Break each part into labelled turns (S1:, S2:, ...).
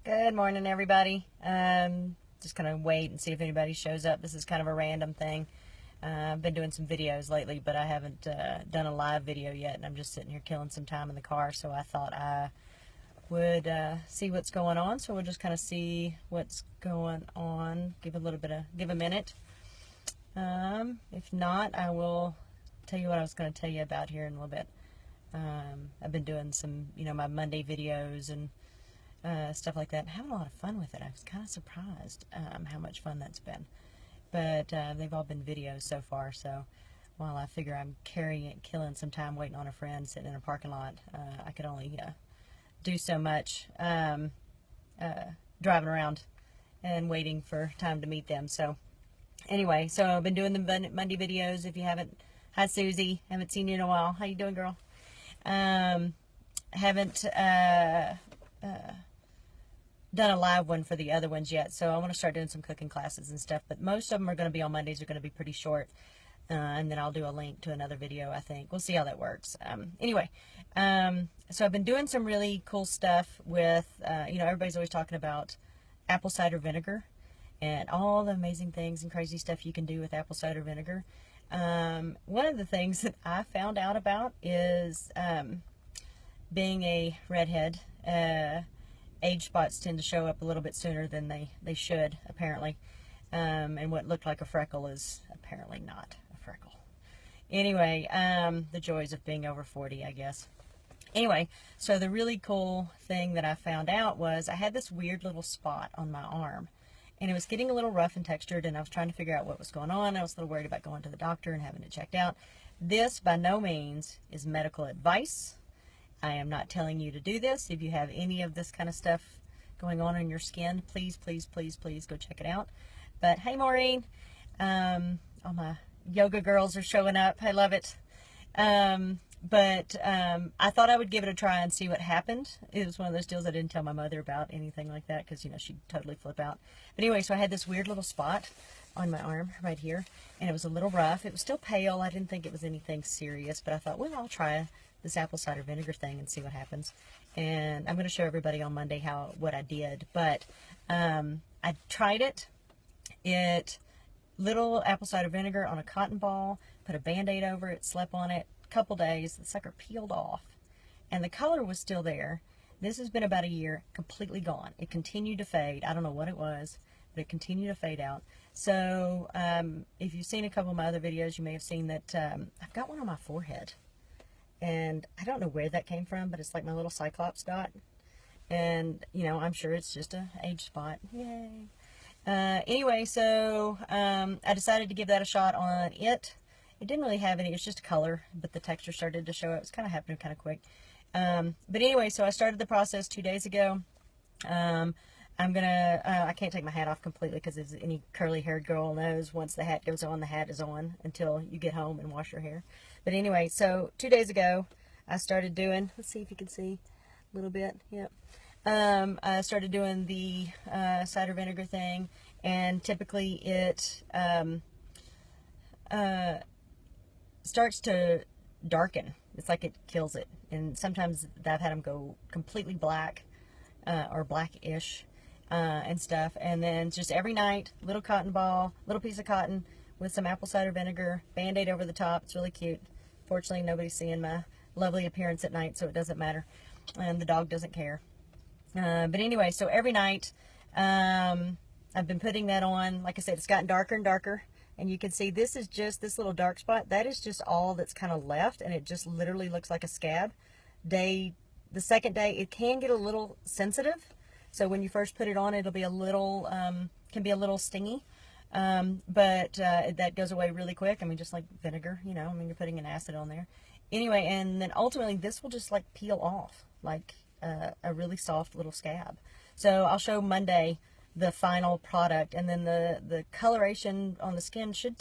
S1: Good morning, everybody. Just gonna wait and see if anybody shows up. This is kind of a random thing. I've been doing some videos lately, but I haven't done a live video yet, and I'm just sitting here killing some time in the car, so I thought I would see what's going on. So we'll just kind of see what's going on. Give a minute. If not, I will tell you what I was going to tell you about here in a little bit. I've been doing some, my Monday videos and stuff like that. I'm having a lot of fun with it. I was kind of surprised how much fun that's been. But they've all been videos so far, so while I figure I'm killing some time waiting on a friend sitting in a parking lot, I could only do so much driving around and waiting for time to meet them. So anyway, so I've been doing the Monday videos. If you haven't, hi Susie, haven't seen you in a while. How you doing, girl? Haven't done a live one for the other ones yet, so I want to start doing some cooking classes and stuff, but most of them are going to be on Mondays. They're going to be pretty short, and then I'll do a link to another video, I think. We'll see how that works. Anyway, so I've been doing some really cool stuff with, everybody's always talking about apple cider vinegar and all the amazing things and crazy stuff you can do with apple cider vinegar. One of the things that I found out about is being a redhead, age spots tend to show up a little bit sooner than they should, apparently. And what looked like a freckle is apparently not a freckle. Anyway, the joys of being over 40, I guess. Anyway, so the really cool thing that I found out was I had this weird little spot on my arm. And it was getting a little rough and textured, and I was trying to figure out what was going on. I was a little worried about going to the doctor and having it checked out. This, by no means, is medical advice. I am not telling you to do this. If you have any of this kind of stuff going on in your skin, please, please, please, please go check it out. But hey, Maureen, all my yoga girls are showing up. I love it. But I thought I would give it a try and see what happened. It was one of those deals I didn't tell my mother about anything like that because, she'd totally flip out. But anyway, so I had this weird little spot on my arm right here, and it was a little rough. It was still pale. I didn't think it was anything serious, but I thought, well, I'll try this apple cider vinegar thing and see what happens. And I'm going to show everybody on Monday what I did. But I tried it. Little apple cider vinegar on a cotton ball, put a Band-Aid over it, slept on it. Couple days, the sucker peeled off, and the color was still there. This has been about a year, completely gone. It continued to fade. I don't know what it was, but it continued to fade out. So if you've seen a couple of my other videos, you may have seen that I've got one on my forehead, and I don't know where that came from, but it's like my little cyclops dot, and I'm sure it's just a age spot. Yay. Anyway, so I decided to give that a shot on it. It didn't really have any, it was just a color, but the texture started to show up. It was kind of happening kind of quick. But anyway, so I started the process 2 days ago. I'm gonna, I can't take my hat off completely because as any curly haired girl knows, once the hat goes on, the hat is on until you get home and wash your hair. But anyway, so 2 days ago, I started doing, let's see if you can see a little bit. Yep. I started doing the cider vinegar thing, and typically it starts to darken. It's like it kills it, and sometimes I've had them go completely black or blackish and stuff. And then just every night, little cotton ball, little piece of cotton with some apple cider vinegar, Band-Aid over the top. It's really cute. Fortunately, nobody's seeing my lovely appearance at night, so it doesn't matter, and the dog doesn't care. But anyway, so every night I've been putting that on. Like I said, it's gotten darker and darker. And you can see this is just this little dark spot. That is just all that's kind of left, and it just literally looks like a scab. The second day, it can get a little sensitive. So when you first put it on, it'll be a little, can be a little stingy. But that goes away really quick. I mean, just like vinegar, you're putting an acid on there. Anyway, and then ultimately this will just like peel off like a really soft little scab. So I'll show Monday the final product, and then the coloration on the skin should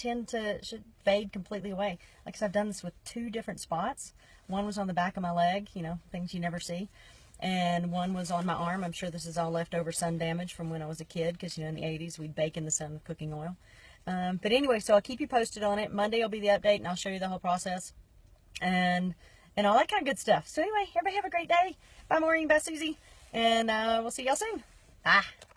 S1: fade completely away. Like I said, I've done this with 2 different spots. One was on the back of my leg, things you never see, and one was on my arm. I'm sure this is all leftover sun damage from when I was a kid, because in the 80s we'd bake in the sun with cooking oil. But anyway, so I'll keep you posted on it. Monday will be the update, and I'll show you the whole process and all that kind of good stuff. So anyway, everybody have a great day. Bye, Maureen. Bye, Susie, and we'll see y'all soon. Bye.